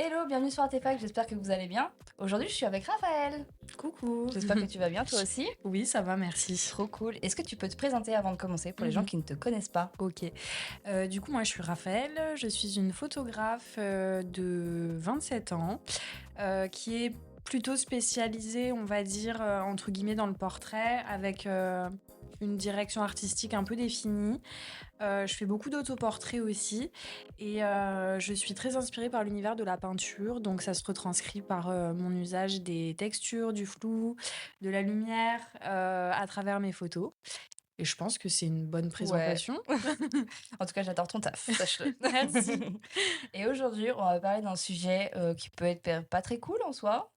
Hello, bienvenue sur Artefact, j'espère que vous allez bien. Aujourd'hui, je suis avec Raphaël. Coucou. J'espère que tu vas bien, toi aussi. Oui, ça va, merci. Trop cool. Est-ce que tu peux te présenter avant de commencer pour les gens qui ne te connaissent pas? Ok. Du coup, moi, je suis Raphaël. Je suis une photographe de 27 ans qui est plutôt spécialisée, on va dire, entre guillemets, dans le portrait, avec une direction artistique un peu définie. Je fais beaucoup d'autoportraits aussi et je suis très inspirée par l'univers de la peinture, donc ça se retranscrit par mon usage des textures, du flou, de la lumière à travers mes photos. Et je pense que c'est une bonne présentation. En tout cas, j'adore ton taf, sache-le. Merci. Et aujourd'hui, on va parler d'un sujet qui peut être pas très cool en soi.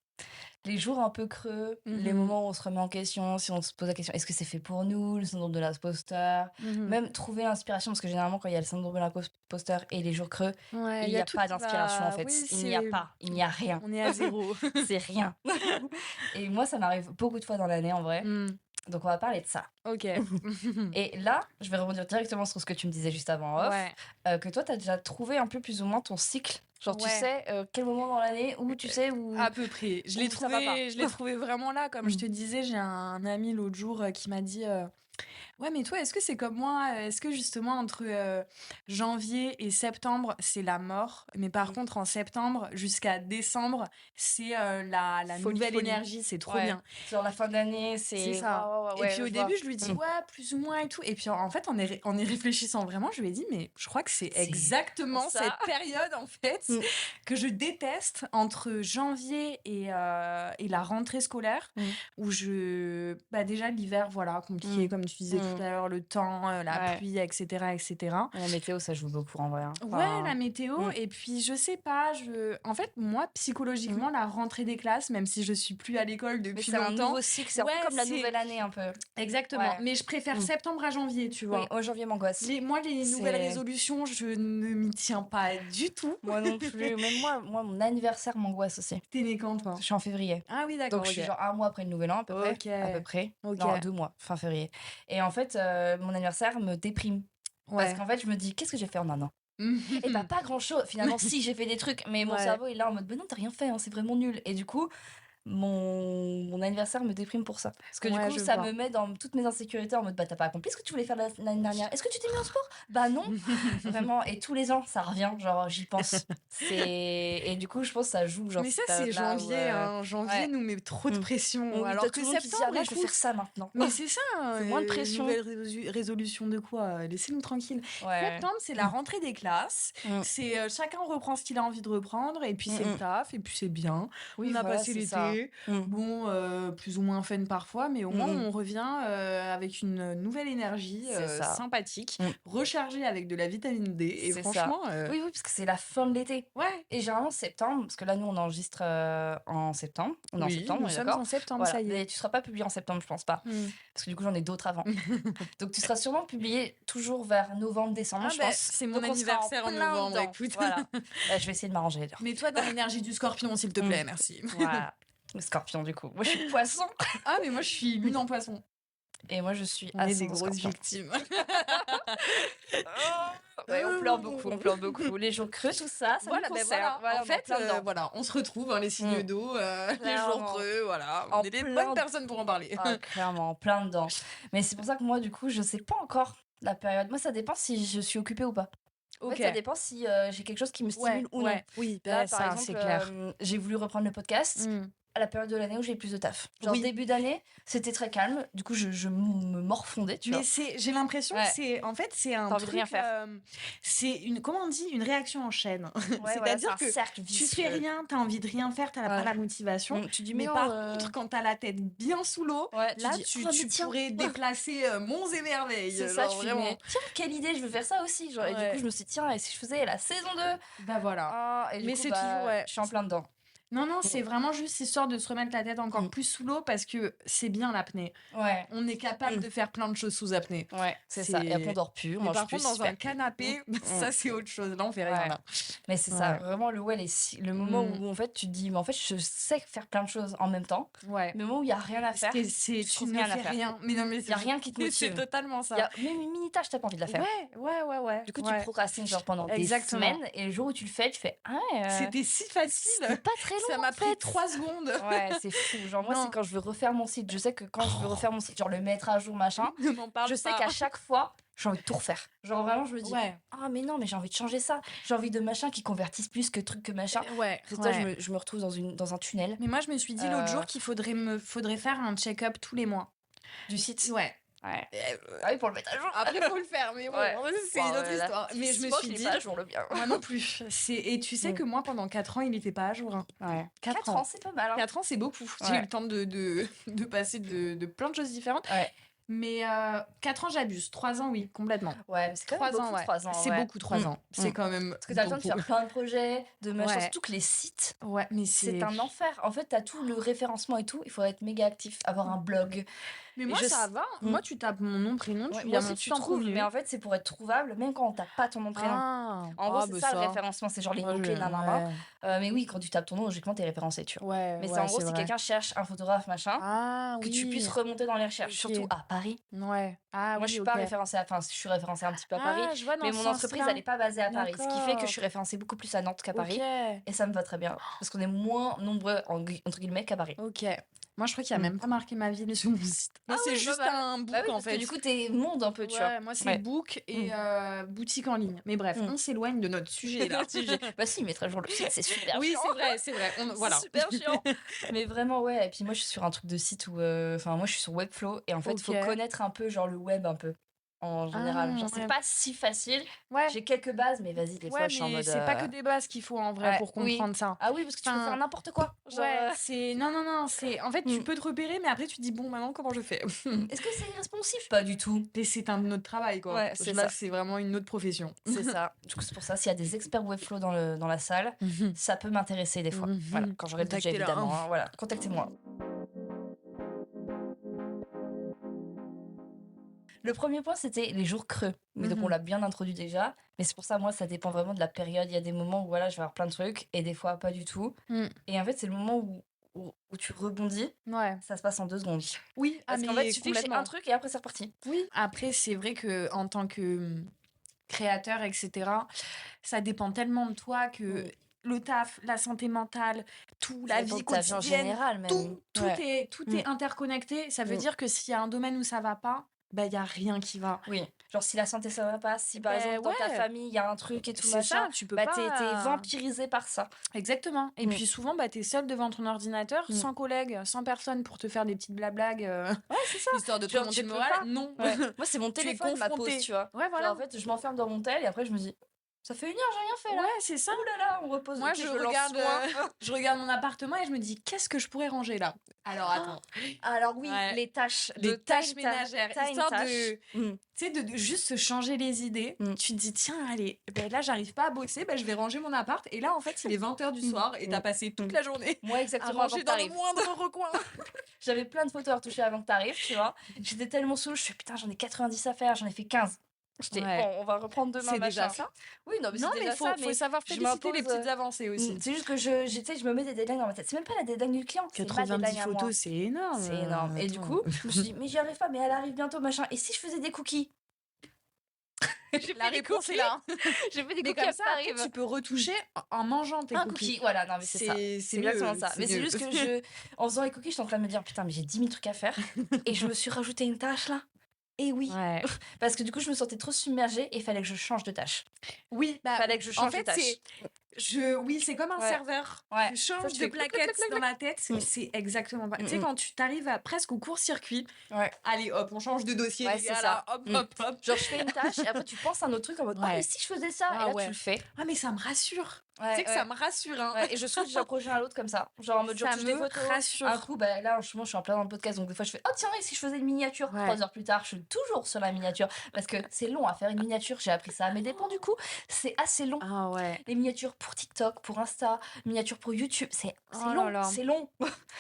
Les jours un peu creux, les moments où on se remet en question, si on se pose la question, est-ce que c'est fait pour nous, le syndrome de l'imposteur, même trouver l'inspiration, parce que généralement quand il y a le syndrome de l'imposteur et les jours creux, Ouais, il n'y a pas d'inspiration en fait. Oui, Il n'y a pas, il n'y a rien. On est à zéro. C'est rien. Et moi, ça m'arrive beaucoup de fois dans l'année en vrai. Donc on va parler de ça. Ok. Et là, je vais rebondir directement sur ce que tu me disais juste avant en off, que toi, tu as déjà trouvé un peu plus ou moins ton cycle. Genre, tu sais quel moment dans l'année où tu sais où... À peu près. Je l'ai trouvé vraiment là. Comme je te disais, j'ai un ami l'autre jour qui m'a dit ouais, mais toi, est-ce que c'est comme moi? Est-ce que justement, entre janvier et septembre, c'est la mort? Mais par contre, en septembre jusqu'à décembre, c'est la nouvelle énergie. C'est trop bien. Sur la fin d'année, c'est ça. Et puis au début, je lui dis ouais, plus ou moins et tout. Et puis en fait, en y réfléchissant vraiment, je lui ai dit, mais je crois que c'est exactement cette période, en fait, que je déteste entre janvier et la rentrée scolaire, où déjà, l'hiver, voilà, compliqué, comme tu disais tout à l'heure, le temps, la pluie, etc., etc. La météo, ça joue beaucoup en vrai. Ouais, la météo. Et puis, je sais pas, en fait, moi, psychologiquement, la rentrée des classes, même si je suis plus à l'école depuis longtemps... C'est un nouveau cycle, c'est un peu comme la nouvelle année, un peu. Exactement. Ouais. Mais je préfère septembre à janvier, tu vois. Oui, au janvier m'angoisse. Moi, les nouvelles résolutions, je ne m'y tiens pas du tout. Moi non plus. Même moi, mon anniversaire m'angoisse aussi. T'es née quand, toi? Je suis en février. Ah oui, d'accord. Donc, je suis genre un mois après le nouvel an, à peu près. À peu près. Non, 2 mois, fin février. Et en fait, mon anniversaire me déprime. Parce qu'en fait, je me dis, qu'est-ce que j'ai fait en un an? Et bah, pas grand-chose. Finalement, si, j'ai fait des trucs. Mais mon cerveau est là en mode, non, t'as rien fait, hein, c'est vraiment nul. Et du coup... Mon anniversaire me déprime pour ça. Parce que du coup, ça me met dans toutes mes insécurités en mode bah t'as pas accompli ce que tu voulais faire l'année dernière. Est-ce que tu t'es mis en sport? Bah non. Vraiment. Et tous les ans, ça revient. Genre, j'y pense. Et du coup, je pense que ça joue. Genre, mais ça, c'est janvier. Janvier nous met trop de pression. Alors que septembre, je vais faire ça maintenant. Mais c'est ça. C'est moins de pression. Nouvelle résolution de quoi? Laissez-nous tranquilles. Septembre, c'est la rentrée des classes. C'est chacun reprend ce qu'il a envie de reprendre. Et puis c'est le taf. Et puis c'est bien. On a passé l'été. Bon, plus ou moins fun parfois, mais au moins on revient avec une nouvelle énergie sympathique, rechargée avec de la vitamine D. Et franchement... Oui, parce que c'est la fin de l'été. Ouais. Et généralement, septembre, parce que là, nous, on enregistre en septembre. On est en septembre, nous sommes en septembre, ça y est. Mais tu seras pas publié en septembre, je pense pas. Parce que du coup, j'en ai d'autres avant. Donc, tu seras sûrement publié toujours vers novembre, décembre, je pense. C'est mon anniversaire en novembre, écoute. Voilà. Je vais essayer de m'arranger. Mets-toi dans l'énergie du scorpion, s'il te plaît, merci. Voilà. Le scorpion, du coup. Moi, je suis poisson. Ah, mais moi, je suis lune en poisson. Et moi, je suis on est des grosses victimes. On pleure beaucoup. Les jours creux, tout ça, ça nous concerne. En fait, on se retrouve, les signes d'eau, les jours creux, voilà. On est des bonnes personnes pour en parler. Clairement, plein dedans. Mais c'est pour ça que moi, du coup, je sais pas encore la période. Moi, ça dépend si je suis occupée ou pas. En fait, ça dépend si j'ai quelque chose qui me stimule ou non. Oui, là, par exemple, c'est clair. J'ai voulu reprendre le podcast à la période de l'année où j'ai plus de taf. Genre début d'année, c'était très calme. Du coup, je me morfondais, tu vois. Mais j'ai l'impression que c'est un truc... rien faire. C'est une réaction en chaîne. C'est-à-dire que tu fais rien, t'as envie de rien faire, t'as pas la motivation. Tu dis, mais par contre, quand t'as la tête bien sous l'eau, là, tu pourrais déplacer monts et merveilles. C'est ça, vraiment. Tiens, quelle idée, je veux faire ça aussi. Genre, et du coup, je me suis dit, tiens, et si je faisais la saison 2? Bah voilà. Et du coup, c'est toujours, je suis en plein dedans. Non, c'est vraiment juste histoire de se remettre la tête encore plus sous l'eau parce que c'est bien l'apnée. Ouais. On est capable de faire plein de choses sous apnée. Ouais, c'est ça. Et après, on dort plus. Mais par contre, dans un canapé, ça, c'est autre chose. Là, on fait rien. Là. Mais c'est ça. Vraiment, le moment où, en fait, tu te dis, mais en fait, je sais faire plein de choses en même temps. Ouais. Le moment où il n'y a rien à faire, tu ne fais rien. Mais non, mais il n'y a rien qui te motive. C'est totalement ça. Il y a même une mini-tâche, tu n'as pas envie de la faire. Ouais. Du coup, tu procrastines genre pendant des semaines. Et le jour où tu le fais, tu fais, c'était si facile. C'était pas très long. Ça m'a pris 3 secondes. Ouais, c'est fou. Genre, moi, c'est quand je veux refaire mon site. Je sais que quand je veux refaire mon site, genre le mettre à jour, machin, je sais qu'à chaque fois, j'ai envie de tout refaire. Genre, vraiment, je me dis, mais non, mais j'ai envie de changer ça. J'ai envie de machin qui convertisse plus que truc que machin. Toi, je me retrouve dans un tunnel. Mais moi, je me suis dit l'autre jour qu'il faudrait faire un check-up tous les mois. Du site. Ouais. Ah oui, pour le mettre à jour. Après, faut le faire, mais bon, c'est une autre histoire. Mais je me suis dit, pas à jour, le bien. Moi non plus. Et tu sais que moi, pendant 4 ans, il n'était pas à jour. Hein. Ouais. 4 ans, c'est pas mal. 4 ans, c'est beaucoup. J'ai eu le temps de passer de plein de choses différentes. Ouais. Mais 4 ans, j'abuse. 3 ans, oui, complètement. Ouais, c'est quand même beaucoup, 3 ans. C'est beaucoup, 3 ans. C'est quand même. Parce que t'as le temps de faire plein de projets, de machin. Surtout que les sites, mais c'est un enfer. En fait, t'as tout le référencement et tout. Il faut être méga actif, avoir un blog. Mais moi, ça va. Moi, tu tapes mon nom, prénom, tu viens mon site en premier. Mais en fait, c'est pour être trouvable, même quand on tape pas ton nom, prénom. En gros, c'est ça le référencement. C'est genre les mots-clés, mais oui, quand tu tapes ton nom, logiquement, t'es référencé, tu vois. Mais c'est en gros, si quelqu'un cherche un photographe, machin, que tu puisses remonter dans les recherches. Surtout à Paris. Ouais. Moi, je suis pas référencée je suis référencée un petit peu à Paris. Mais mon entreprise, elle est pas basée à Paris. Ce qui fait que je suis référencée beaucoup plus à Nantes qu'à Paris. Et ça me va très bien. Parce qu'on est moins nombreux, entre guillemets, qu'à Paris. Ok. Moi, je crois qu'il n'y a même pas marqué ma ville sur mon site. Moi, c'est juste un book, en fait. Du coup, t'es monde un peu, tu vois. Moi, c'est book et boutique en ligne. Mais bref, on s'éloigne de notre sujet, là. Bah si, mettre à jour le site, c'est super chiant. Oui, c'est vrai. Voilà. C'est super chiant. Mais vraiment, ouais. Et puis moi, je suis sur un truc de site où... Enfin, moi, je suis sur Webflow. Et en fait, il faut connaître un peu, genre, le web un peu. En général, genre c'est pas si facile. J'ai quelques bases, mais vas-y, des fois je suis en mode. C'est pas que des bases qu'il faut en vrai pour comprendre ça. Ah oui, parce que tu peux faire n'importe quoi. Genre, c'est non, c'est en fait tu peux te repérer, mais après tu te dis bon maintenant comment je fais. Est-ce que c'est irresponsif? Pas du tout. Et c'est un autre travail quoi. Ouais, là c'est vraiment une autre profession. C'est ça. Du coup c'est pour ça s'il y a des experts Webflow dans la salle, ça peut m'intéresser des fois. Voilà, quand j'aurai le budget évidemment. Voilà, contactez-moi. Le premier point, c'était les jours creux. Mais donc, on l'a bien introduit déjà. Mais c'est pour ça, moi, ça dépend vraiment de la période. Il y a des moments où voilà, je vais avoir plein de trucs et des fois, pas du tout. Et en fait, c'est le moment où tu rebondis. Ça se passe en 2 secondes. Oui, parce qu'en fait, il suffit que j'ai un truc et après, c'est reparti. Oui. Après, c'est vrai qu'en tant que créateur, etc., ça dépend tellement de toi que... Le taf, la santé mentale, tout, la vie quotidienne, en général, même. Tout est interconnecté. Ça veut dire que s'il y a un domaine où ça va pas, bah il y a rien qui va. Oui. Genre si la santé ça va pas, si par exemple dans ta famille il y a un truc et tout machin, tu peux pas. T'es vampirisé par ça. Exactement. Et puis souvent t'es seule devant ton ordinateur, sans collègues, sans personne pour te faire des petites blablagues. Ouais, c'est ça. Histoire de te remonter le moral. Non. Moi c'est mon téléphone ma pause, tu vois. Ouais, voilà. Genre, en fait, je m'enferme dans mon tel et après je me dis ça fait 1 heure, j'ai rien fait là. Ouais, c'est ça. Ouh là là, on repose. Moi, je regarde mon appartement et je me dis qu'est-ce que je pourrais ranger là. Alors attends. Alors oui, les tâches ménagères, histoire de tu sais de juste se changer les idées. Tu te dis tiens, allez, là j'arrive pas à bosser, je vais ranger mon appart et là en fait, il est 20h du soir et t'as passé toute la journée à ranger dans le moindre recoin. J'avais plein de photos à retoucher avant que t'arrives, tu vois. J'étais tellement saoule, je suis putain, j'en ai 90 à faire, j'en ai fait 15. Bon, on va reprendre demain. C'est déjà ça. Oui, non, mais il faut savoir féliciter les petites avancées aussi. C'est juste que je me mets des deadlines dans ma tête. C'est même pas la deadline du client. 90 photos, c'est énorme. C'est énorme. Et du coup, je me suis dit, mais j'y arrive pas, mais elle arrive bientôt, machin. Et si je faisais des cookies? La réponse est là. J'ai fait des cookies comme ça, tu peux retoucher en mangeant tes cookies. Voilà, non, mais c'est ça. C'est exactement ça. Mais c'est juste que en faisant les cookies, je suis en train de me dire, putain, mais j'ai 10 000 trucs à faire. Et je me suis rajouté une tâche là. Et oui, parce que du coup, je me sentais trop submergée et il fallait que je change de tâche. Oui, fallait que je change de tâche. C'est comme un serveur. Tu changes de plaquettes dans la tête. C'est exactement pas. Tu sais, quand tu t'arrives presque au court-circuit, allez hop, on change de dossier. C'est ça. Hop. Genre, je fais une tâche et après, tu penses à un autre truc en mode, mais si je faisais ça, et là, tu le fais. Ah, mais ça me rassure. Tu sais que ça me rassure. Hein. Et je switch d'un projet à l'autre comme ça. Genre, en mode, je touche des photos. Rassure. Un coup, là, en ce moment, je suis en plein dans le podcast, donc des fois, je fais, oh tiens, et si je faisais une miniature 3 heures plus tard, je suis toujours sur la miniature. Parce que c'est long à faire une miniature. J'ai appris ça à mes dépens, du coup. C'est assez long. Ah ouais. Les miniatures pour TikTok, pour Insta, miniatures pour YouTube. C'est Oh long, là là. c'est long.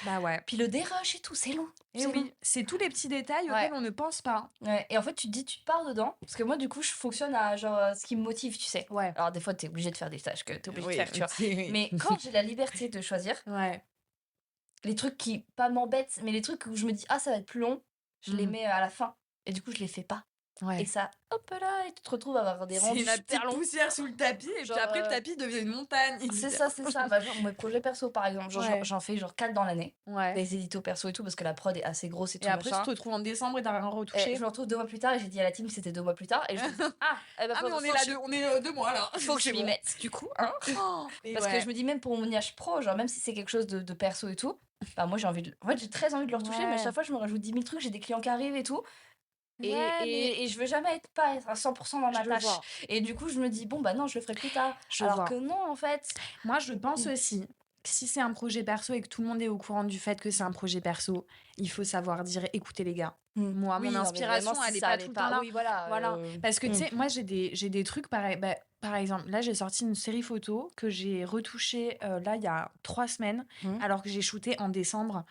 Bah ouais. Puis le dérush et tout, c'est long. Et c'est long. oui, c'est tous les petits détails Ouais. auxquels on ne pense pas. Ouais. Et en fait, tu te dis, tu te pars dedans. Parce que moi, du coup, je fonctionne à genre ce qui me motive, tu sais. Ouais. Alors, des fois, t'es obligé de faire des tâches que t'es obligé de Oui, faire, tu vois. oui. Mais quand j'ai la liberté de choisir, Ouais. les trucs qui, pas m'embêtent, mais les trucs où je me dis, ah, ça va être plus long, je les Mhm. mets à la fin. Et du coup, je les fais pas. Ouais. Et ça, hop là, et tu te retrouves à avoir des C'est rendus la super petite longs. poussière sous le tapis et Genre, puis après le tapis devient une montagne. C'est ça, c'est ça. Bah, genre, mes projets perso, par exemple, genre, Ouais. j'en fais genre 4 dans l'année. Ouais. Des éditos perso et tout, parce que la prod est assez grosse et tout. Et après, tu machin. te retrouves en décembre et t'as rien Et retouché. je me retrouve 2 mois plus tard et j'ai dit à la team que c'était 2 mois plus tard. Et je me dis, ah, eh ben, Ah, mais on est là, on est 2 mois là. faut que je C'est m'y bon. mette, du coup. Hein. Et Parce ouais. que je me dis, même pour mon IH pro, genre, même si c'est quelque chose de perso et tout, bah, moi, j'ai envie de. En fait, j'ai très envie de le retoucher, mais à chaque fois, je me rajoute 10 000 trucs, j'ai des clients qui arrivent et tout. Et je veux jamais être à 100% dans ma tâche. Et du coup, je me dis, bon, bah non, je le ferai plus tard. Alors que non, en fait. Moi, je pense aussi que si c'est un projet perso et que tout le monde est au courant du fait que c'est un projet perso, il faut savoir dire, écoutez les gars, moi, mon inspiration, elle est pas tout le temps là. Oui, voilà. Parce que tu sais, moi, j'ai des trucs pareils. Bah, par exemple, là, j'ai sorti une série photo que j'ai retouchée là, il y a 3 semaines, alors que j'ai shooté en décembre.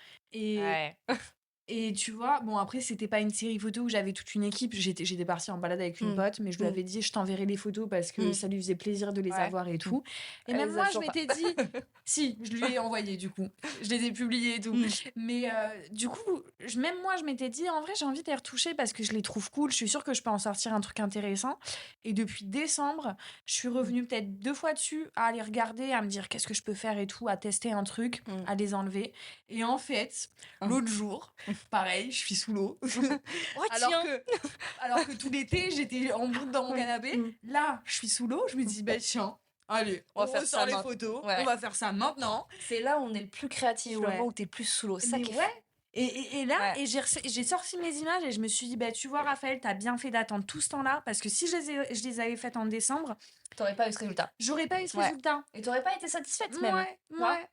Et tu vois, bon, après, c'était pas une série photo où j'avais toute une équipe. J'étais partie en balade avec une pote, mais je lui avais dit, je t'enverrai les photos parce que ça lui faisait plaisir de les avoir et tout. Et même moi, je m'étais dit, si, je lui ai envoyé du coup. Je les ai publiées et tout. Mais du coup, même moi, je m'étais dit, en vrai, j'ai envie de les retoucher parce que je les trouve cool. Je suis sûre que je peux en sortir un truc intéressant. Et depuis décembre, je suis revenue peut-être 2 fois dessus à les regarder, à me dire qu'est-ce que je peux faire et tout, à tester un truc, à les enlever. Et en fait, l'autre jour, pareil, je suis sous l'eau. alors que tout l'été, j'étais en bout dans mon canapé. Là, je suis sous l'eau, je me dis, bah tiens, allez, on va faire les photos, on va faire ça maintenant. C'est là où on est le plus créatif, le moment où t'es plus sous l'eau. Ça qui Et là, j'ai sorti mes images et je me suis dit, bah tu vois, Raphaël, t'as bien fait d'attendre tout ce temps-là parce que si je les avais faites en décembre, t'aurais pas eu ce résultat. J'aurais pas eu ce résultat. Et t'aurais pas été satisfaite même.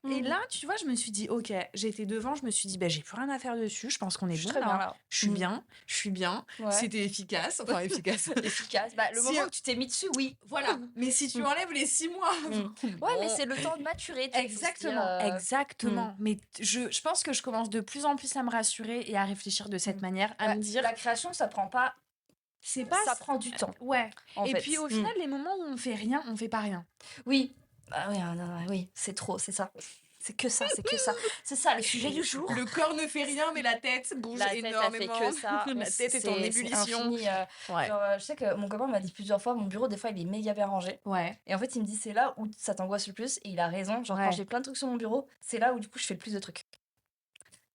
Et là, tu vois, je me suis dit, ok, j'étais devant, je me suis dit, bah, j'ai plus rien à faire dessus, je pense qu'on est bon là. Je suis bien. C'était efficace. Enfin, efficace. Efficace. Bah, le moment où tu t'es mis dessus, oui. Voilà. Mais si tu enlèves les 6 mois. Mais c'est le temps de maturer. Exactement. Mais je pense que je commence de plus en plus à me rassurer et à réfléchir de cette manière, à me dire. La création, ça prend pas. Ça prend du temps. Et puis au final, les moments où on fait rien, on fait pas rien. Oui. Oui, c'est trop, c'est ça. C'est que ça. C'est ça le sujet du jour. Le corps ne fait rien, mais la tête bouge énormément. Elle fait que ça. La tête est en ébullition. Je sais que mon copain m'a dit plusieurs fois, mon bureau des fois il est méga bien rangé. Et en fait il me dit c'est là où ça t'angoisse le plus et il a raison. Genre quand j'ai plein de trucs sur mon bureau, c'est là où du coup je fais le plus de trucs.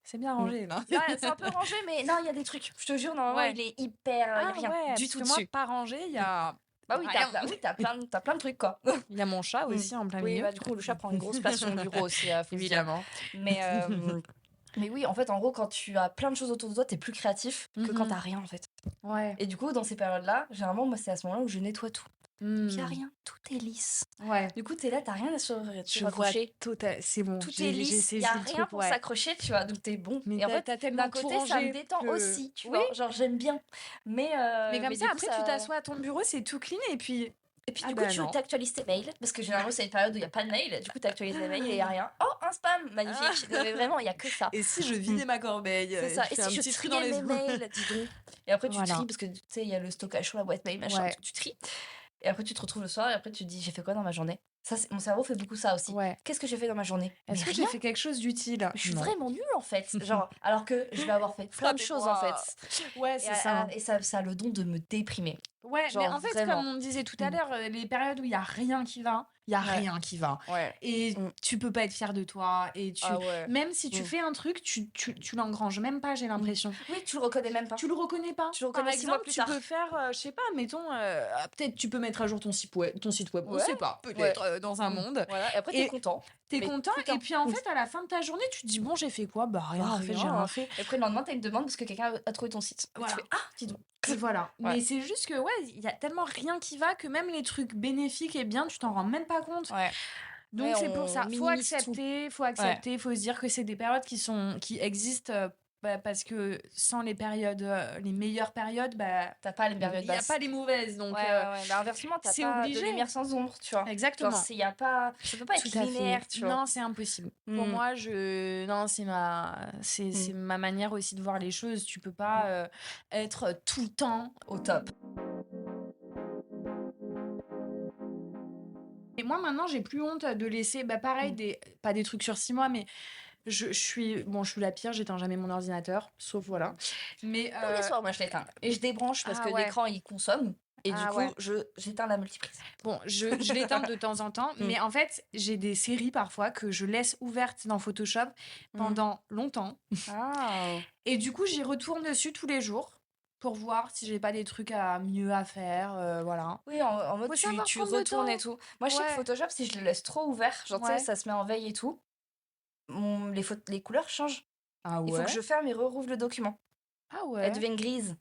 C'est bien rangé, là. C'est un peu rangé, mais non, il y a des trucs. Je te jure, normalement, il est hyper. Il y a rien du tout dessus. Moi, pas rangé, il y a. Bah oui, t'as plein de trucs, quoi. Il y a mon chat aussi en plein milieu. Oui, bah, du coup, le chat prend une grosse place sur mon bureau aussi, évidemment. Mais oui, en fait, en gros, quand tu as plein de choses autour de toi, t'es plus créatif que quand t'as rien, en fait. Et du coup, dans ces périodes-là, généralement, moi, c'est à ce moment-là où je nettoie tout. Il n'y a rien, tout est lisse. Du coup, t'es là, t'as rien à se raccrocher. C'est bon. Tout est lisse, il n'y a rien pour s'accrocher, tu vois, donc t'es bon. Mais et en fait, d'un côté, ça me détend aussi, tu vois. Genre, j'aime bien. Mais comme ça, après, tu t'assois à ton bureau, c'est tout clean, et puis du coup, tu t'actualises tes mails, parce que généralement, c'est une période où il n'y a pas de mails. Du coup, tu actualises les mails et il n'y a rien. Oh, un spam, magnifique. Mais vraiment, il n'y a que ça. Et si je vidais ma corbeille, c'est ça. Et si je triais mes mails, dis donc. Et après, tu tries, parce que tu sais, il y a le stockage sur la boîte mail, machin, tu tries. Et après, tu te retrouves le soir et après, tu te dis, j'ai fait quoi dans ma journée? Ça, mon cerveau fait beaucoup ça aussi. Qu'est-ce que j'ai fait dans ma journée? Est-ce que j'ai fait quelque chose d'utile? Je suis vraiment nulle en fait. Genre, alors que je vais avoir fait plein de choses en fait. C'est ça. Et ça a le don de me déprimer. Mais en fait, vraiment. Comme on disait tout à l'heure, les périodes où il n'y a rien qui va, il y a rien qui va. Et tu peux pas être fier de toi. Et même si tu fais un truc, tu l'engranges même pas, j'ai l'impression. Oui, tu le reconnais même pas. Tu le reconnais pas. Tu le reconnais 6 mois plus tard. Tu peux faire, je sais pas, mettons, peut-être tu peux mettre à jour ton site web. On sait pas, peut-être dans un monde. Et après, t'es content. T'es content. Et puis en fait, à la fin de ta journée, tu te dis, bon, j'ai fait quoi? Bah rien, en fait, j'ai rien fait. Et après, le lendemain, t'as une demande parce que quelqu'un a trouvé ton site. Tu fais, ah, dis donc. Voilà. Mais c'est juste que, il y a tellement rien qui va que même les trucs bénéfiques et bien, tu t'en rends même pas compte. Donc c'est pour ça. Faut accepter, faut se dire que c'est des périodes qui existent parce que sans les périodes, les meilleures périodes, t'as pas les périodes il n'y a basses. pas les mauvaises. Donc, inversement, t'as c'est pas obligé. de lumière sans ombre, tu vois. Exactement. Genre, y a pas... Ça peut pas être linéaire, tu vois. Non, c'est impossible. Pour moi, non, c'est ma manière aussi de voir les choses. Tu peux pas être tout le temps au top. Et moi, maintenant, j'ai plus honte de laisser, pareil, pas des trucs sur 6 mois, mais je suis la pire, j'éteins jamais mon ordinateur, sauf voilà. Mais tous les soirs, moi, je l'éteins. Et je débranche parce que l'écran, il consomme. Et du coup, j'éteins la multiprise. Bon, je l'éteins de temps en temps, mais en fait, j'ai des séries parfois que je laisse ouvertes dans Photoshop pendant longtemps. Et du coup, j'y retourne dessus tous les jours pour voir si j'ai pas des trucs mieux à faire, voilà. Oui, en mode tu retournes et tout. Moi, je sais que Photoshop, si je le laisse trop ouvert, genre tu sais, ça se met en veille et tout, les couleurs changent. Il faut que je ferme et rouvre le document. Elles deviennent grises.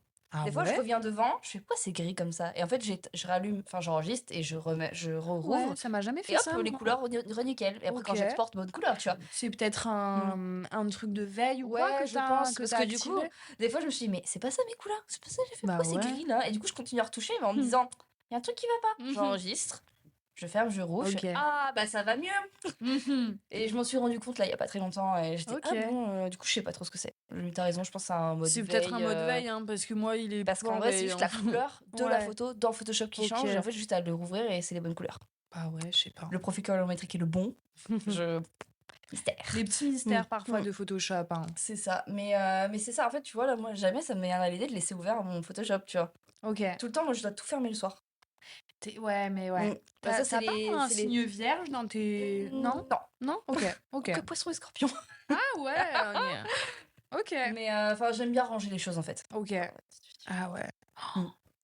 Des fois, je reviens devant, je fais pourquoi c'est gris comme ça? Et en fait, je rallume, enfin, j'enregistre et je rouvre. Ça m'a jamais fait et hop, ça. les couleurs nickel. Et après, quand j'exporte, bonne couleur, tu vois. C'est peut-être un truc de veille ou quoi que je pense. Parce que du coup, des fois, je me suis dit, mais c'est pas ça mes couleurs, c'est pas ça, j'ai fait pourquoi c'est gris là? Et du coup, je continue à retoucher, mais en me disant, il y a un truc qui va pas. J'enregistre. Je ferme, je rouvre, je fais, ça va mieux. Et je m'en suis rendu compte là il y a pas très longtemps et j'étais du coup je sais pas trop ce que c'est. T'as raison, je pense que c'est un mode veille. C'est peut-être un mode veille parce que moi il est parce qu'en vrai c'est juste la couleur de la photo dans Photoshop qui change et en fait juste à le rouvrir et c'est les bonnes couleurs. Je sais pas. Le profil colorimétrique est le bon. Mystère. Les petits mystères parfois de Photoshop. C'est ça. Mais c'est ça en fait, tu vois là moi jamais ça me vient à l'idée de laisser ouvert mon Photoshop, tu vois. Tout le temps moi je dois tout fermer le soir. Ça, c'est pas un signe vierge dans tes... Non. Ok. Que poisson et scorpion. Ah ouais. Ok. Mais j'aime bien ranger les choses en fait. Ok. Ah ouais.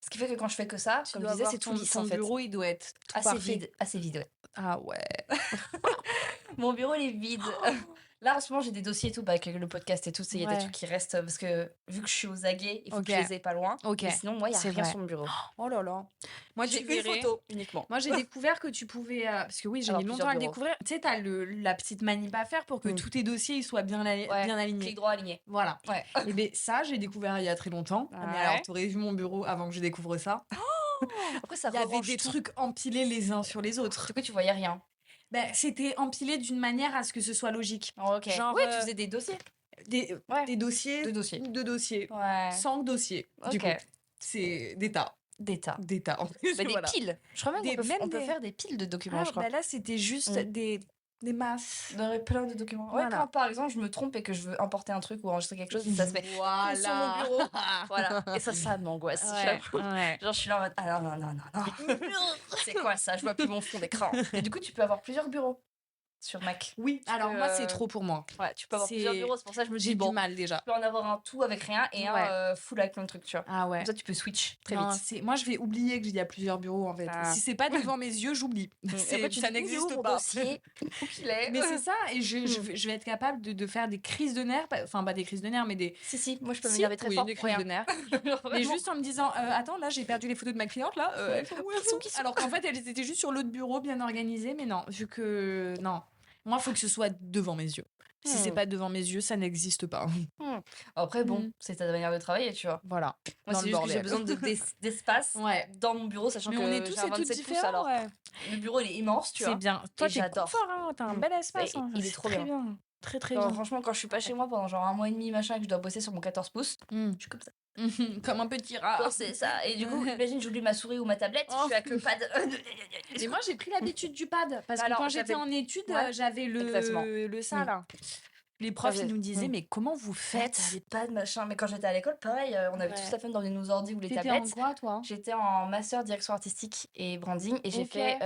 Ce qui fait que quand je fais que ça, comme je disais, c'est tout lisse en fait. Ton bureau, il doit être tout assez vide, ouais. Ah ouais. Mon bureau, il est vide. Là, en ce moment, j'ai des dossiers et tout, avec le podcast et tout. Il y a des trucs qui restent parce que vu que je suis aux aguets, il faut que je les ai pas loin. Mais sinon, moi, il n'y a rien sur mon bureau. Oh là là. Moi, j'ai une photo uniquement. Moi, j'ai découvert que tu pouvais. Parce que oui, j'ai mis longtemps à le découvrir. Tu sais, t'as la petite manip à faire pour que tous tes dossiers ils soient bien alignés. Clic droit aligné. Voilà. Et bien, ça, j'ai découvert il y a très longtemps. Mais alors, t'aurais vu mon bureau avant que je découvre ça. Après, ça il y avait des trucs empilés les uns sur les autres. Du coup, tu voyais rien. C'était empilé d'une manière à ce que ce soit logique. Genre, tu faisais des dossiers. Des dossiers. Deux dossiers. 5 dossiers. Du coup, c'est des tas. Des tas. En plus, des piles. Je crois même qu'on peut faire des piles de documents, je crois. Là, c'était juste des masses. Il y aurait plein de documents. Quand par exemple je me trompe et que je veux importer un truc ou enregistrer quelque chose, ça se met sur mon bureau. Voilà. Et ça m'angoisse. Genre je suis là en mode non. C'est quoi ça? Je vois plus mon fond d'écran. Et du coup tu peux avoir plusieurs bureaux sur Mac. Oui, alors moi c'est trop pour moi. Tu peux avoir plusieurs bureaux, c'est pour ça que je me dis du mal déjà. Tu peux en avoir un tout avec rien et un full avec plein de trucs, tu vois. Comme ça tu peux switch très vite. Moi je vais oublier qu'il y a plusieurs bureaux en fait. Si c'est pas devant mes yeux, j'oublie. Ça n'existe pas. Mais c'est ça et je vais être capable de faire des crises de nerfs, enfin pas des crises de nerfs mais des... Si, moi je peux m'énerver très fort. Des crises de nerfs. Mais juste en me disant attends là j'ai perdu les photos de ma cliente là. Alors qu'en fait elles étaient juste sur l'autre bureau bien organisées mais non, vu que... Non. Moi, il faut que ce soit devant mes yeux. Si c'est pas devant mes yeux, ça n'existe pas. Après, bon, c'est ta manière de travailler, tu vois. Voilà. Moi, c'est juste que j'ai besoin d'espace dans mon bureau, sachant que on est tous et toutes différents. Alors, le bureau, il est immense, tu vois. C'est bien. Toi, j'adore. T'as un bel espace. Il est trop bien. Très, très bien. Franchement, quand je suis pas chez moi pendant genre 1 mois et demi, machin, et que je dois bosser sur mon 14 pouces, je suis comme ça. Comme un petit rat. C'est ça. Et du coup, imagine, j'oublie ma souris ou ma tablette, je suis avec le pad. Et moi, j'ai pris l'habitude du pad. Parce que quand j'étais en études, j'avais le ça, là. Les profs, ils nous disaient, mais comment vous faites? Des pads, machin. Mais quand j'étais à l'école, pareil, on avait tous la flemme d'emmener nos ordi ou les tablettes. T'étais en quoi, toi? J'étais en master direction artistique et branding et j'ai fait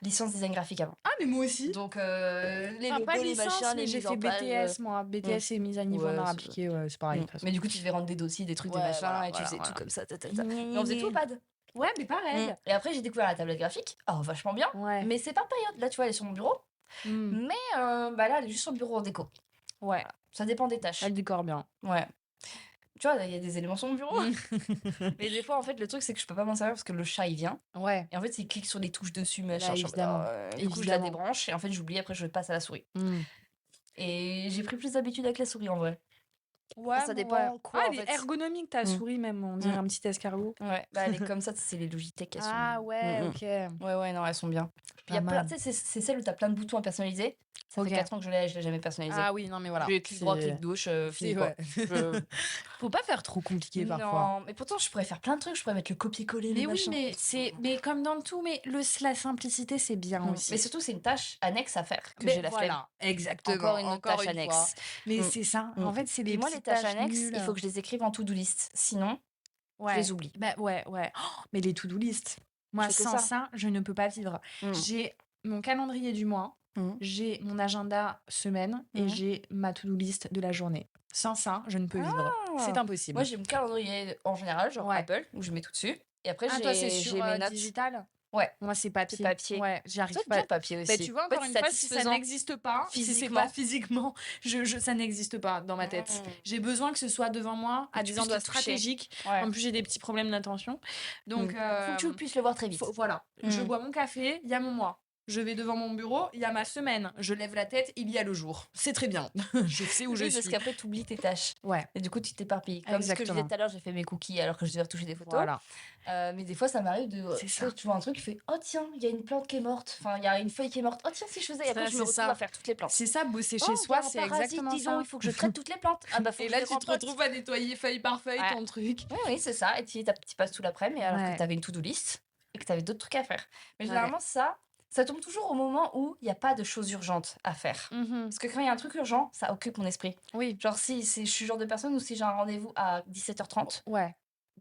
licence design graphique avant. Ah, mais moi aussi. Donc, les logos, pas les licence, machins, mais j'ai fait BTS, moi. BTS et mise à niveau en art appliqué, c'est pareil. Mais du coup, tu devais rendre des dossiers, des trucs, des machins, et tu faisais tout comme ça. Mais on faisait tout au pad. Ouais, mais pareil. Et après, j'ai découvert la tablette graphique. Oh, vachement bien. Mais c'est pas période. Là, tu vois, elle est sur mon bureau. Mais là, elle est juste sur le bureau en déco. Ouais. Ça dépend des tâches. Elle décore bien. Ouais. Tu vois, il y a des éléments sur mon bureau. Mais des fois, en fait, le truc, c'est que je peux pas m'en servir parce que le chat, il vient. Ouais. Et en fait, il clique sur les touches dessus, machin. Évidemment. Du coup, je la débranche et en fait, j'oublie. Après, je passe à la souris. Et j'ai pris plus d'habitude avec la souris en vrai. Ouais, ça dépend quoi. Elle est ergonomique ta souris, même. On dirait un petit escargot. Ouais, bah elle est comme ça, c'est les Logitech. Elles sont... ouais, ok. Ouais, non, elles sont bien. Puis il y a plein, tu sais, c'est celle où t'as plein de boutons à personnaliser. Ça fait 4 ans que je l'ai jamais personnalisé. Ah oui, non, mais voilà. Je clic droit, clic gauche, fini quoi. Faut pas faire trop compliqué parfois. Non, mais pourtant je pourrais faire plein de trucs, je pourrais mettre le copier-coller. Mais oui, mais comme dans tout, mais la simplicité c'est bien aussi. Mais surtout c'est une tâche annexe à faire que j'ai la flemme. Exactement. Encore une tâche annexe. Mais c'est ça. En fait, c'est les moi les tâches annexes, il faut que je les écrive en to-do list. Sinon, je les oublie. Bah ouais. Mais les to-do list. Moi, sans ça, je ne peux pas vivre. J'ai mon calendrier du mois. J'ai mon agenda semaine et j'ai ma to-do list de la journée. Sans ça, je ne peux vivre. C'est impossible. Moi, j'ai mon calendrier en général, genre Apple, où je mets tout dessus. Et après, j'ai mes notes. Digital. Ouais. Moi, c'est papier. Ouais, j'y arrive pas. Bien papier aussi. Mais tu vois, encore une fois, si ça n'existe pas, si c'est pas physiquement, ça n'existe pas dans ma tête. J'ai besoin que ce soit devant moi à des endroits stratégiques. En plus, j'ai des petits problèmes d'attention. Donc, faut que tu puisses le voir très vite. Voilà. Je bois mon café, il y a mon mois. Je vais devant mon bureau, il y a ma semaine. Je lève la tête, il y a le jour. C'est très bien. Je sais où je suis. Parce qu'après, tu oublies tes tâches. Ouais. Et du coup, tu t'éparpilles. Comme ce que je disais tout à l'heure, j'ai fait mes cookies alors que je devais retoucher des photos. Voilà. Mais des fois, ça m'arrive de. Tu vois un truc, tu fais oh tiens, il y a une plante qui est morte. Enfin, il y a une feuille qui est morte. Oh tiens, si je faisais. Et après, je me retrouve à faire toutes les plantes. C'est ça, bosser chez soi, c'est exactement ça. Il faut que je traite toutes les plantes. Ah bah, faut et là, tu te retrouves à nettoyer feuille par feuille ton truc. Oui, c'est ça. Et tu passes tout l'après-midi, alors que tu avais une to-do list et que tu avais d'autres trucs à faire. Mais généralement, ça tombe toujours au moment où il n'y a pas de choses urgentes à faire. Parce que quand il y a un truc urgent, ça occupe mon esprit. Oui. Genre, si je suis le genre de personne où si j'ai un rendez-vous à 17h30,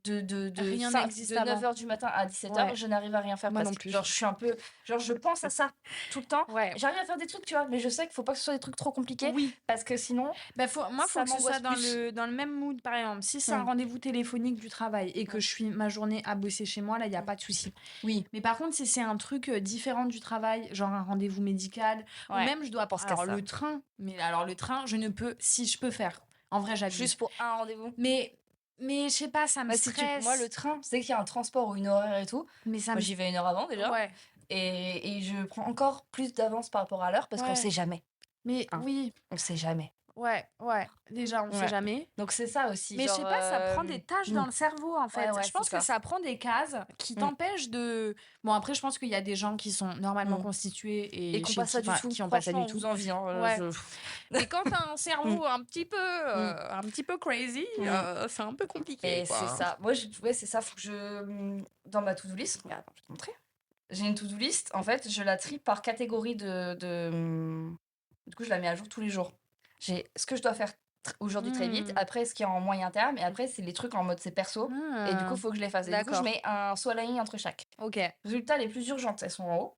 de 9h du matin à 17h, je n'arrive à rien faire. Moi non plus. Genre, je suis un peu. Genre, je pense à ça tout le temps. J'arrive à faire des trucs, tu vois, mais je sais qu'il faut pas que ce soit des trucs trop compliqués. Oui. Parce que sinon. Faut que ce soit dans le même mood, par exemple. Si c'est un rendez-vous téléphonique du travail et que je suis ma journée à bosser chez moi, là, il n'y a pas de souci. Oui. Mais par contre, si c'est un truc différent du travail, genre un rendez-vous médical, ou même je dois penser à le train. Mais alors, le train, je ne peux. Si je peux faire. En vrai, j'abuse. Juste pour un rendez-vous. Mais je sais pas, ça me stresse. Moi, le train, c'est qu'il y a un transport ou une horaire et tout. Mais ça moi, j'y vais 1 heure avant déjà. Ouais. Et je prends encore plus d'avance par rapport à l'heure parce qu'on sait jamais. Mais oui. On sait jamais. Ouais. Déjà, on sait jamais. Donc, c'est ça aussi. Mais je sais pas, ça prend des tâches dans le cerveau, en fait. Je pense que ça prend des cases qui t'empêchent de... Bon, après, je pense qu'il y a des gens qui sont normalement constitués et qui n'ont pas ça du tout. Qui n'ont pas ça du tout. Envie, Mais quand t'as un cerveau un petit peu crazy, c'est un peu compliqué. Et c'est ça. Moi, c'est ça. Faut que je... Dans ma to-do list... Attends, je vais te montrer. J'ai une to-do list. En fait, je la trie par catégorie de... Du coup, je la mets à jour tous les jours. J'ai ce que je dois faire aujourd'hui très vite. Après, ce qui est en moyen terme. Et après, c'est les trucs en mode c'est perso. Et du coup, il faut que je les fasse. Et du coup, je mets un soleil entre chaque. Ok. Résultat, les plus urgentes, elles sont en haut.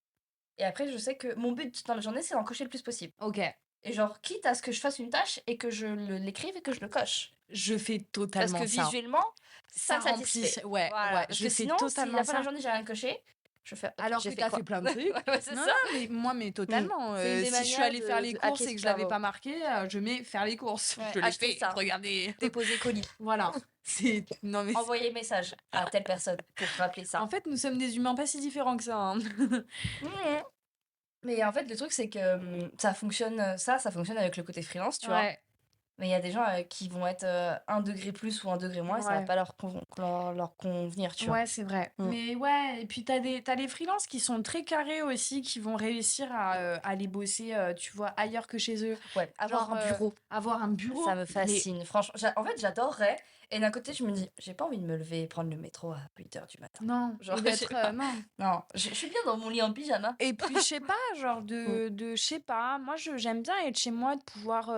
Et après, je sais que mon but dans la journée, c'est d'en cocher le plus possible. Ok. Et genre, quitte à ce que je fasse une tâche et que je l'écrive et que je le coche. Je fais totalement ça. Parce que visuellement, ça me satisfait. Ouais. Parce que sinon, si à la fin de la journée, j'ai rien coché, je fais alors que t'as fait plein de trucs. c'est non, ça. mais totalement. Si je suis allée faire les courses et que je l'avais pas marqué, je mets faire les courses. Je l'ai fait. Ça. Regardez. Déposer colis. Voilà. Envoyer message à telle personne pour rappeler ça. En fait, nous sommes des humains pas si différents que ça. Mais en fait, le truc, c'est que ça fonctionne avec le côté freelance, tu vois. Mais il y a des gens qui vont être 1 degré plus ou 1 degré moins et ça va pas leur convenir, tu vois. Ouais, c'est vrai. Mais ouais, et puis t'as les freelances qui sont très carrés aussi, qui vont réussir à aller bosser, tu vois, ailleurs que chez eux. Ouais, avoir un bureau. Ça me fascine. Franchement, en fait, j'adorerais. Et d'un côté, je me dis, j'ai pas envie de me lever et prendre le métro à 8h du matin. Non, genre non, je suis bien dans mon lit en pyjama. Et puis, je sais pas, genre je sais pas, moi, j'aime bien être chez moi, de pouvoir...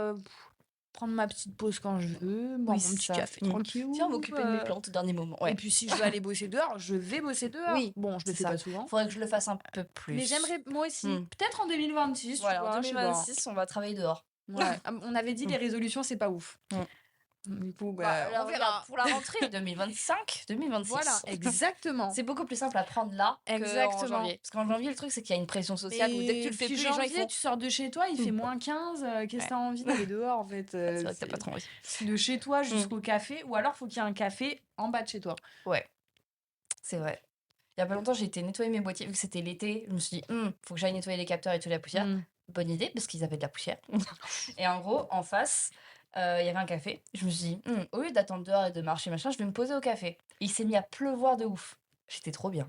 prendre ma petite pause quand je veux, boire mon petit café tranquille. Tiens, m'occuper de mes plantes au dernier moment. Et puis si je veux aller bosser dehors, je vais bosser dehors. Oui, bon, je le fais pas souvent. Faudrait que je le fasse un peu plus. Mais j'aimerais, moi aussi, peut-être en 2026. Voilà, en 2026, on va travailler dehors. Ouais. On avait dit les résolutions, c'est pas ouf. Du coup, on verra. Pour la rentrée 2025, 2026. Voilà, exactement. C'est beaucoup plus simple à prendre là qu'en janvier. Parce qu'en janvier, le truc, c'est qu'il y a une pression sociale où dès que tu le fais plus, janvier, les gens, tu sors de chez toi, il fait moins 15. Qu'est-ce que t'as envie d'aller dehors, en fait c'est vrai que t'as pas trop envie. De chez toi jusqu'au café, ou alors faut qu'il y ait un café en bas de chez toi. Ouais, c'est vrai. Il y a pas longtemps, j'ai été nettoyer mes boîtiers, vu que c'était l'été. Je me suis dit, faut que j'aille nettoyer les capteurs et toute la poussière. bonne idée, parce qu'ils avaient de la poussière. Et en gros, en face, il y avait un café. Je me suis dit, au lieu d'attendre dehors et de marcher, machin, je vais me poser au café. Et il s'est mis à pleuvoir de ouf. J'étais trop bien.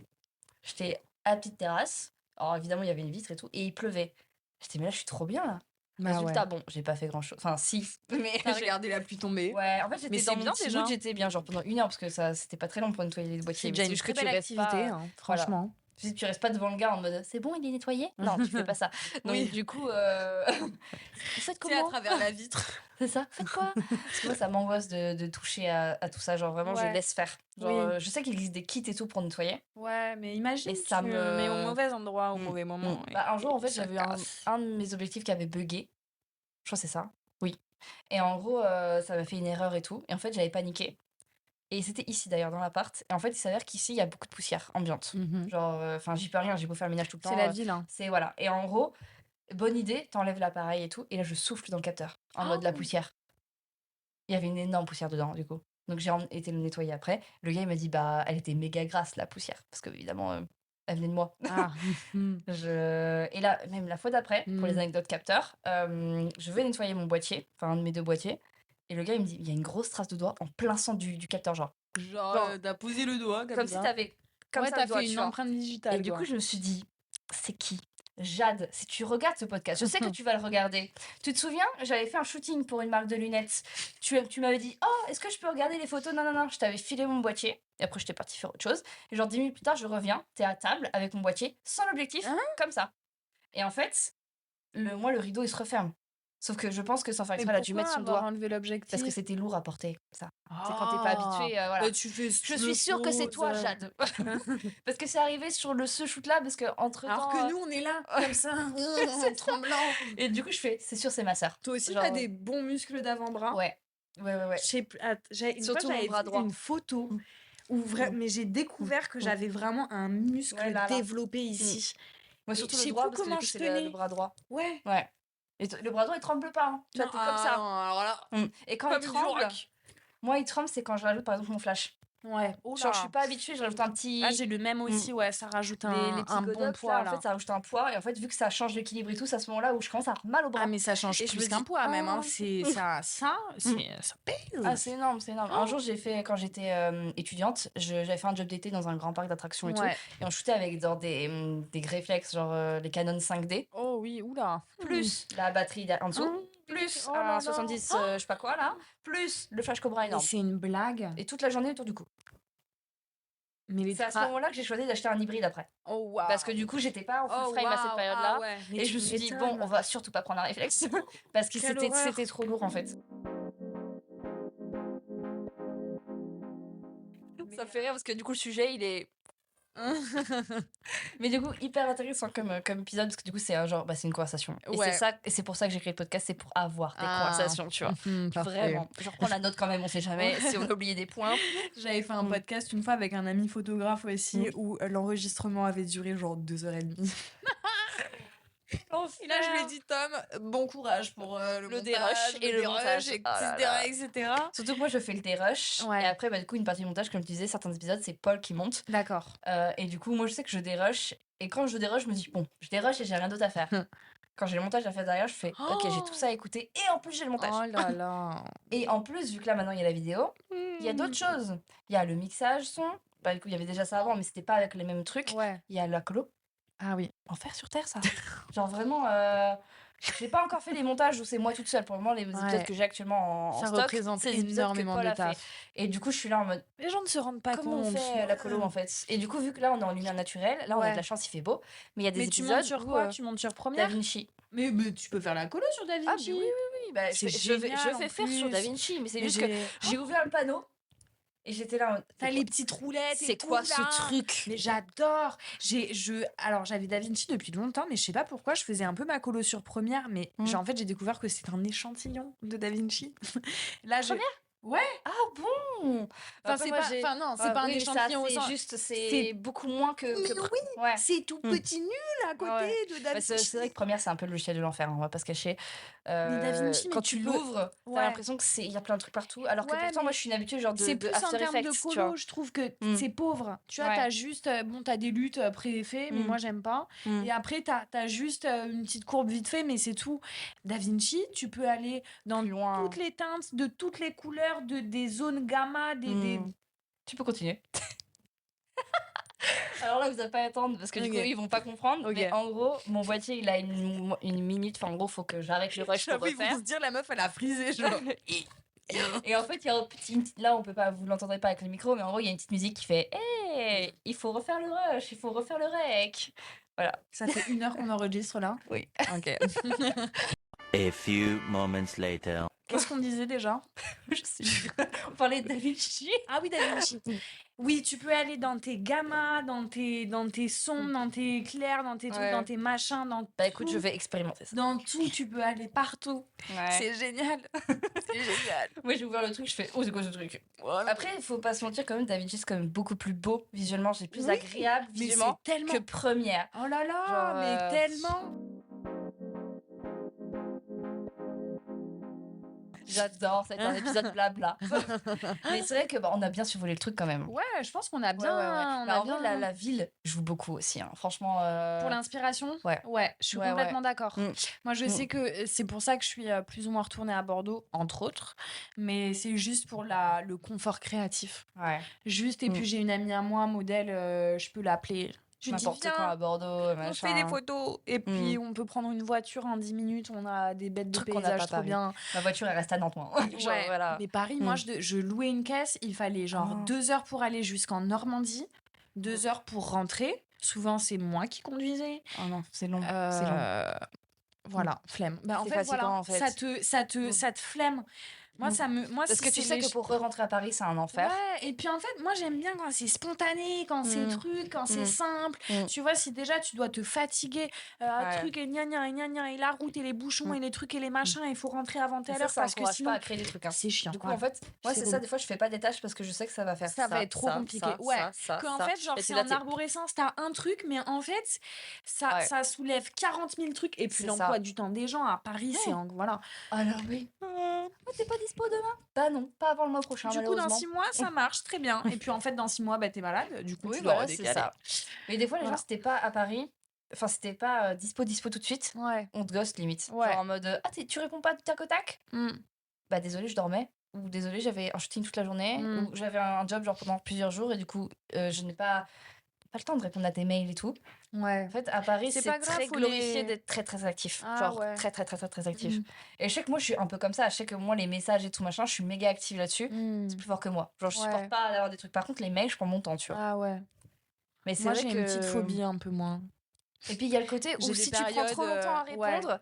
J'étais à la petite terrasse. Alors évidemment, il y avait une vitre et tout, et il pleuvait. J'étais, mais là, je suis trop bien, là. Résultat, bon, j'ai pas fait grand-chose. Enfin, si, mais T'as regardé la pluie tomber. Ouais, en fait, j'étais dans mon petit mood, j'étais bien, genre pendant 1 heure, parce que ça, c'était pas très long pour nettoyer les boîtiers. C'est déjà une très belle activité, franchement. Voilà. Tu restes pas devant le gars en mode c'est bon, il est nettoyé. Non, tu fais pas ça. Donc, du coup, vous faites comment à travers la vitre. C'est ça, faites quoi? Parce que moi, ça m'angoisse de toucher à tout ça. Genre, vraiment, je laisse faire. Genre, je sais qu'il existe des kits et tout pour nettoyer. Ouais, mais imagine, et ça me mets au mauvais endroit, au mauvais moment. Bah, un jour, en fait, j'avais un de mes objectifs qui avait bugué. Je crois que c'est ça. Oui. Et en gros, ça m'a fait une erreur et tout. Et en fait, j'avais paniqué. Et c'était ici d'ailleurs, dans l'appart. Et en fait, il s'avère qu'ici, il y a beaucoup de poussière ambiante. Genre, enfin, j'y peux rien, j'ai beau faire le ménage tout le temps. C'est la ville, hein. C'est voilà. Et en gros, bonne idée, t'enlèves l'appareil et tout. Et là, je souffle dans le capteur, en mode la poussière. Il y avait une énorme poussière dedans, du coup. Donc, j'ai été le nettoyer après. Le gars, il m'a dit, bah, elle était méga grasse, la poussière. Parce que, évidemment, elle venait de moi. Et là, même la fois d'après, pour les anecdotes capteurs, je vais nettoyer mon boîtier, enfin, un de mes 2 boîtiers. Et le gars, il me dit, il y a une grosse trace de doigt en plein centre du capteur, genre. T'as posé le doigt comme si t'avais comme ça t'as le doigt, fait une empreinte digitale. Et du coup, je me suis dit, c'est qui? Jade, si tu regardes ce podcast, je sais que tu vas le regarder. Tu te souviens, j'avais fait un shooting pour une marque de lunettes. Tu m'avais dit, oh, est-ce que je peux regarder les photos? Non, je t'avais filé mon boîtier. Et après, j'étais partie faire autre chose. Et genre 10 minutes plus tard, je reviens, t'es à table avec mon boîtier, sans l'objectif, comme ça. Et en fait, le rideau, il se referme. Sauf que je pense que sans faire exprès, elle a dû mettre son doigt. Enlever l'objectif parce que c'était lourd à porter, ça. C'est quand t'es pas habitué, voilà. Tu fais je suis sûre que c'est toi, Jade. Parce que c'est arrivé sur ce shoot-là, parce que entre alors que nous, on est là, comme ça, tremblant. Et du coup, je fais, c'est sûr, c'est ma sœur. Toi aussi, t'as des bons muscles d'avant-bras. Ouais. Surtout mon bras droit. Une photo où mais j'ai découvert que j'avais vraiment un muscle développé ici. Moi, surtout le droit, parce que c'est le bras droit. Ouais. Et le bras droit, il tremble pas. Hein. Tu vois, t'es comme ça. Alors là, et quand il tremble, moi, il tremble, c'est quand je rajoute, par exemple, mon flash. Ouais. Genre, je suis pas habituée, je rajoute un petit. Ah, j'ai le même aussi, ouais, ça rajoute un bon poids. Là, en fait, ça rajoute un poids, et en fait, vu que ça change l'équilibre et tout, c'est à ce moment-là où je commence à avoir mal au bras. Ah, mais ça change plus qu'un poids, même. Hein. Ça pèse. Ah, c'est énorme, c'est énorme. Un jour, j'ai fait, quand j'étais étudiante, j'avais fait un job d'été dans un grand parc d'attractions et tout, et on shootait avec genre, des réflexes, genre les Canon 5D. Oh oui, oula. Plus la batterie en dessous. Plus un 70, je sais pas quoi, là. Plus le flash Cobra énorme. C'est une blague. Et toute la journée autour du cou. Mais c'est à ce moment-là que j'ai choisi d'acheter un hybride après. Oh wow. Parce que du coup, j'étais pas en full frame à cette période-là. Et je me suis dit, bon, on va surtout pas prendre un réflexe. Parce que c'était trop lourd, en fait. Ça me fait rire parce que du coup, le sujet, il est... Mais du coup, hyper intéressant comme épisode, parce que du coup, c'est un genre, c'est une conversation. Et c'est pour ça que j'ai créé le podcast, c'est pour avoir des conversations, tu vois. Vraiment. Je reprends la note quand même, on sait jamais si on a oublié des points. J'avais fait un podcast une fois avec un ami photographe aussi, où l'enregistrement avait duré genre 2h30. Et là, je lui ai dit, Tom, bon courage pour le dérush et le montage, etc. Surtout que moi, je fais le dérush. Et après, du coup, une partie du montage, comme tu disais, certains épisodes, c'est Paul qui monte. D'accord. Et du coup, moi, je sais que je dérush. Et quand je dérush, je me dis, bon, je dérush et j'ai rien d'autre à faire. Quand j'ai le montage à faire derrière, je fais, ok, j'ai tout ça à écouter. Et en plus, j'ai le montage. Oh là là. Et en plus, vu que là, maintenant, il y a la vidéo, il y a d'autres choses. Il y a le mixage son. Du coup, il y avait déjà ça avant, mais c'était pas avec les mêmes trucs. Il y a la colo. Ah oui. Enfer sur Terre, ça. Genre vraiment, j'ai pas encore fait les montages où c'est moi toute seule. Pour le moment, les épisodes que j'ai actuellement en stock, représente c'est des épisodes que Paul a fait. Et du coup, je suis là en mode... Les gens ne se rendent pas compte. Comment on fait la colo, en fait? Et du coup, vu que là, on est en lumière naturelle, là, on a de la chance, il fait beau. Mais il y a des épisodes tu montes sur quoi? Tu montes sur Premiere? DaVinci. Mais tu peux faire la colo sur DaVinci. Ah oui. Bah, je fais faire sur DaVinci, mais c'est juste que j'ai ouvert le panneau. Et j'étais là, t'as les petites roulettes. C'est quoi ce truc? Mais j'adore. Alors j'avais DaVinci depuis longtemps, mais je sais pas pourquoi je faisais un peu ma colo sur Premiere, mais en fait j'ai découvert que c'est un échantillon de DaVinci. Là, Premiere? Ouais. Ah bon? Enfin, c'est pas, enfin non, c'est pas un échantillon au sens. Juste, c'est beaucoup moins que. Oui, Ouais. c'est tout petit nul à côté de Da Vinci. C'est vrai que Première, c'est un peu le logiciel de l'enfer, on va pas se cacher. Mais Da Vinci, quand tu l'ouvres, t'as l'impression qu'il y a plein de trucs partout. Alors que pourtant, moi, je suis une habituée genre c'est de plus After en termes Effects, de tu vois. colo, je trouve que c'est pauvre. Tu vois, t'as juste, t'as des luttes préfaits, mais moi, j'aime pas. Et après, t'as juste une petite courbe vite fait, mais c'est tout. Da Vinci, tu peux aller dans toutes les teintes, de toutes les couleurs, des zones gamma, des... Tu peux continuer. Alors là, vous n'allez pas attendre parce que du coup, ils vont pas comprendre. Mais en gros, mon boîtier, il a une minute. Enfin, en gros, faut que j'arrête le rush pour refaire. Ils vont se dire, la meuf, elle a frisé, genre. Et en fait, il y a un petit. Là, on peut pas, vous l'entendrez pas avec le micro, mais en gros, il y a une petite musique qui fait hey, il faut refaire le rush, il faut refaire le rec. Voilà. Ça fait 1 heure qu'on enregistre là. Oui. Ok. A few moments later. Qu'est-ce qu'on disait déjà? Je sais plus. On parlait de Da Vinci. Ah oui, Da Vinci. Oui, tu peux aller dans tes gammas, dans tes sombres, dans tes clairs, dans tes trucs, dans tes machins, dans Bah écoute, je vais expérimenter ça. Dans tout, tu peux aller partout. C'est génial. C'est génial. Moi, j'ai ouvert le truc, je fais, oh, c'est quoi ce truc? Après, il faut pas se mentir, quand même, Da Vinci, c'est quand même beaucoup plus beau visuellement, c'est plus agréable visuellement que Première. Oh là là, mais tellement. J'adore, c'est un épisode blabla. Mais c'est vrai que on a bien survolé le truc quand même. Ouais, je pense qu'on a bien. En vrai, la ville joue beaucoup aussi. Hein. Franchement. Pour l'inspiration. Ouais, je suis complètement d'accord. Moi, je sais que c'est pour ça que je suis plus ou moins retournée à Bordeaux, entre autres. Mais c'est juste pour le confort créatif. Ouais. Juste, et puis j'ai une amie à moi, modèle, je peux l'appeler. N'importe quand à Bordeaux, on fait des photos et puis on peut prendre une voiture en 10 minutes, on a des bêtes de paysage trop bien. Ma voiture elle reste à Nantes moi. Voilà. Mais Paris, moi je louais une caisse, il fallait genre 2 heures pour aller jusqu'en Normandie, 2 heures pour rentrer. Souvent c'est moi qui conduisais. Oh non, c'est long. C'est long. Voilà, flemme. Bah, en fait, fatigant, en fait. Ça te flemme. Moi, parce que tu sais que pour rentrer à Paris, c'est un enfer. Ouais, et puis en fait, moi, j'aime bien quand c'est spontané, quand c'est truc, quand c'est simple. Tu vois, si déjà tu dois te fatiguer, un truc et gna gna et gna gna, et la route et les bouchons et les trucs et les machins, il faut rentrer avant telle heure parce que sinon. Pas à créer des trucs. Hein. C'est chiant. Du coup, en fait, moi, c'est ça, des fois, je fais pas des tâches parce que je sais que ça va faire ça. Ça va être trop compliqué. En fait, genre, c'est en arborescence, t'as un truc, mais en fait, ça soulève 40 000 trucs. Et puis l'emploi du temps des gens à Paris, c'est. Voilà. Alors oui. T'es pas dispo demain? Bah non, pas avant le mois prochain. Du coup, dans 6 mois, ça marche très bien. Et puis en fait, dans 6 mois, t'es malade. Du coup, tu dois redécaler. C'est ça. Mais des fois, les gens, c'était pas à Paris. Enfin, c'était pas dispo tout de suite. On te ghost limite. Genre en mode tu réponds pas du tac au tac? Bah désolé, je dormais. Ou désolé, j'avais un shooting toute la journée. Ou j'avais un job genre pendant plusieurs jours et du coup, je n'ai pas le temps de répondre à tes mails et tout. En fait, à Paris, c'est très glorifié d'être très très actif. Très très très très très actif. Et je sais que moi, je suis un peu comme ça. Je sais que moi, les messages et tout machin, je suis méga active là-dessus. C'est plus fort que moi. Genre, je supporte pas d'avoir des trucs. Par contre, les mails, je prends mon temps, tu vois. Ah ouais. Mais c'est moi, vrai j'ai une petite phobie un peu moins. Et puis, il y a le côté où si tu prends trop longtemps à répondre...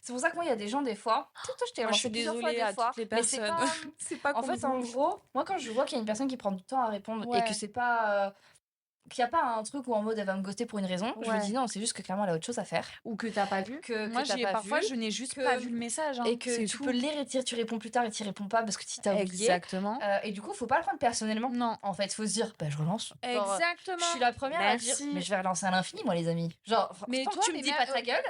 C'est pour ça que moi, il y a des gens, des fois... Toi, je t'ai relancé plusieurs fois, des fois. Toutes les personnes. Mais c'est pas en fait, en gros, moi, quand je vois qu'il y a une personne qui prend du temps à répondre et que c'est pas... qu'il n'y a pas un truc où en mode elle va me ghoster pour une raison, je lui dis non, c'est juste que clairement elle a autre chose à faire. Ou que t'as pas vu. Moi, parfois, je n'ai juste pas vu le message. Hein. Et que tu peux lire et dire, tu réponds plus tard et tu réponds pas parce que tu t'as oublié. Exactement. Et du coup, faut pas le prendre personnellement. Non. En fait, faut se dire, bah je relance. Exactement. Je suis la première à dire, mais je vais relancer à l'infini, moi, les amis. Genre, mais tant toi, que tu me dis pas ta gueule,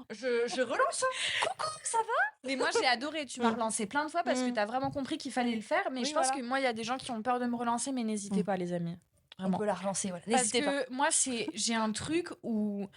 je relance. Coucou, ça va? Mais moi, j'ai adoré. Tu m'as relancé plein de fois parce que t'as vraiment compris qu'il fallait le faire. Mais je pense que moi, il y a des gens qui ont peur de me relancer, mais n'hésitez pas, les amis. Vraiment. On peut la relancer, voilà. Parce que moi, j'ai un truc où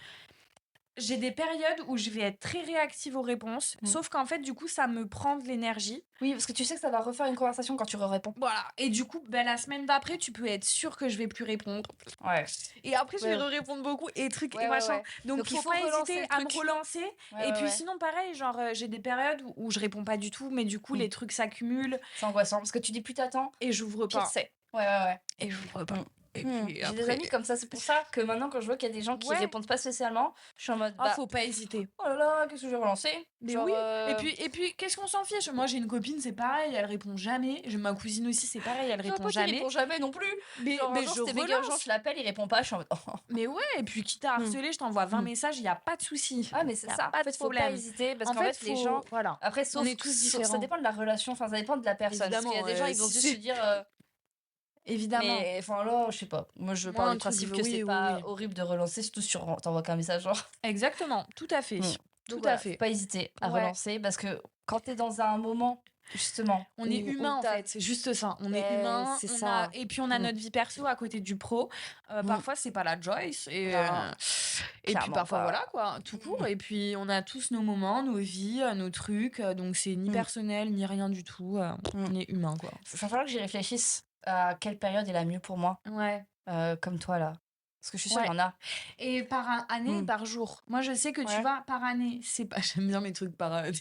j'ai des périodes où je vais être très réactive aux réponses, sauf qu'en fait, du coup, ça me prend de l'énergie. Oui, parce que tu sais que ça va refaire une conversation quand tu réponds. Voilà. Et du coup, la semaine d'après, tu peux être sûr que je vais plus répondre. Ouais. Et après, je vais répondre beaucoup et trucs et machin. Donc, il faut pas hésiter à me relancer. Et puis, sinon, pareil, genre, j'ai des périodes où je réponds pas du tout, mais du coup, les trucs s'accumulent. C'est angoissant parce que tu dis plus t'attends et j'ouvre pas. Ouais. Et j'ouvre pas. Et puis J'ai des amis comme ça, c'est pour ça que maintenant quand je vois qu'il y a des gens qui répondent pas spécialement, je suis en mode faut pas hésiter. Oh là là, qu'est-ce que je vais relancer? Mais oui. Et puis qu'est-ce qu'on s'en fiche? Moi j'ai une copine, c'est pareil, elle répond jamais. Ma cousine aussi, c'est pareil, elle répond jamais. Il répond jamais non plus. Mais je relance. Je l'appelle, il répond pas, je suis en mode Mais ouais, et puis quitte à harceler, je t'envoie 20 messages, il y a pas de souci. Ah mais c'est ça, en fait, faut pas hésiter parce qu'en fait les gens voilà. Après on est tous différents. Ça dépend de la relation, enfin ça dépend de la personne. Évidemment, parce qu'il y a des gens ils vont juste se dire évidemment. Mais enfin là, je sais pas. Moi je pars du principe que c'est pas horrible de relancer, surtout sur t'envoies qu'un message genre. Exactement, tout à fait. Tout à fait. Faut pas hésiter à relancer parce que quand t'es dans un moment justement on est humain en fait, c'est juste ça, on est humain, c'est ça. Et puis on a notre vie perso à côté du pro, parfois c'est pas la Joyce et puis parfois voilà quoi, tout court. Et puis on a tous nos moments, nos vies, nos trucs, donc c'est ni personnel ni rien du tout, on est humain quoi. Il va falloir que j'y réfléchisse à quelle période est la mieux pour moi, comme toi là. Parce que je suis sûre qu'il y en a. Et par année, par jour. Moi, je sais que tu vois, par année, c'est pas. J'aime bien mes trucs par et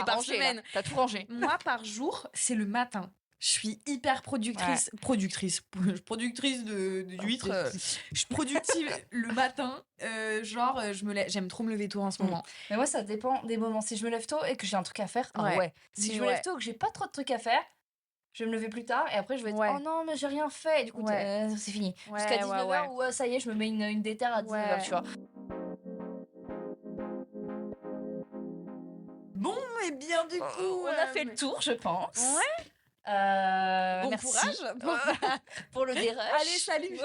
par semaine. T'as tout rangé. Moi, par jour, c'est le matin. Je suis hyper productrice. Productrice d'huîtres. Je suis productive le matin. J'aime trop me lever tôt en ce moment. Mais moi, ça dépend des moments. Si je me lève tôt et que j'ai un truc à faire, Si je me lève tôt et que j'ai pas trop de trucs à faire, je vais me lever plus tard et après je vais être oh non mais j'ai rien fait et du coup c'est fini jusqu'à 19h où ça y est je me mets une déterre à 19h tu vois. Bon et bien du coup on a fait le tour je pense. Bon merci. Courage pour le dérush. Allez salut.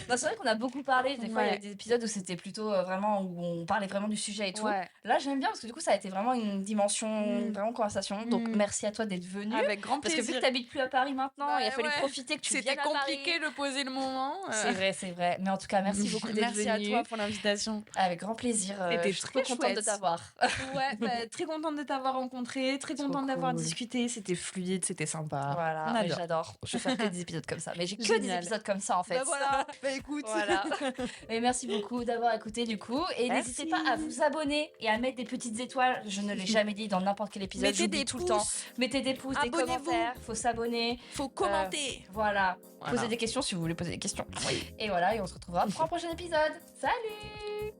C'est vrai qu'on a beaucoup parlé des fois il y a des épisodes où c'était plutôt vraiment où on parlait vraiment du sujet et tout. Là j'aime bien parce que du coup ça a été vraiment une dimension vraiment conversation, donc merci à toi d'être venu avec grand plaisir parce que vu que t'habites plus à Paris maintenant il a fallu profiter que tu viennes à Paris. C'était compliqué de poser le moment. C'est vrai mais en tout cas merci beaucoup d'être venu. Merci à toi pour l'invitation. Avec grand plaisir. C'était très contente de t'avoir. Très contente de t'avoir rencontré, très contente d'avoir discuté, c'était fluide, c'était sympa. Voilà, j'adore. Je vais faire que des épisodes comme ça. Mais j'ai que des épisodes comme ça en fait. Voilà, écoute. Voilà. Et merci beaucoup d'avoir écouté du coup. Et n'hésitez pas à vous abonner et à mettre des petites étoiles. Je ne l'ai jamais dit dans n'importe quel épisode. Mettez des tout le temps. Mettez des pouces, des commentaires. Faut s'abonner. Faut commenter. Voilà. Posez des questions si vous voulez poser des questions. Et voilà, et on se retrouvera pour un prochain épisode. Salut!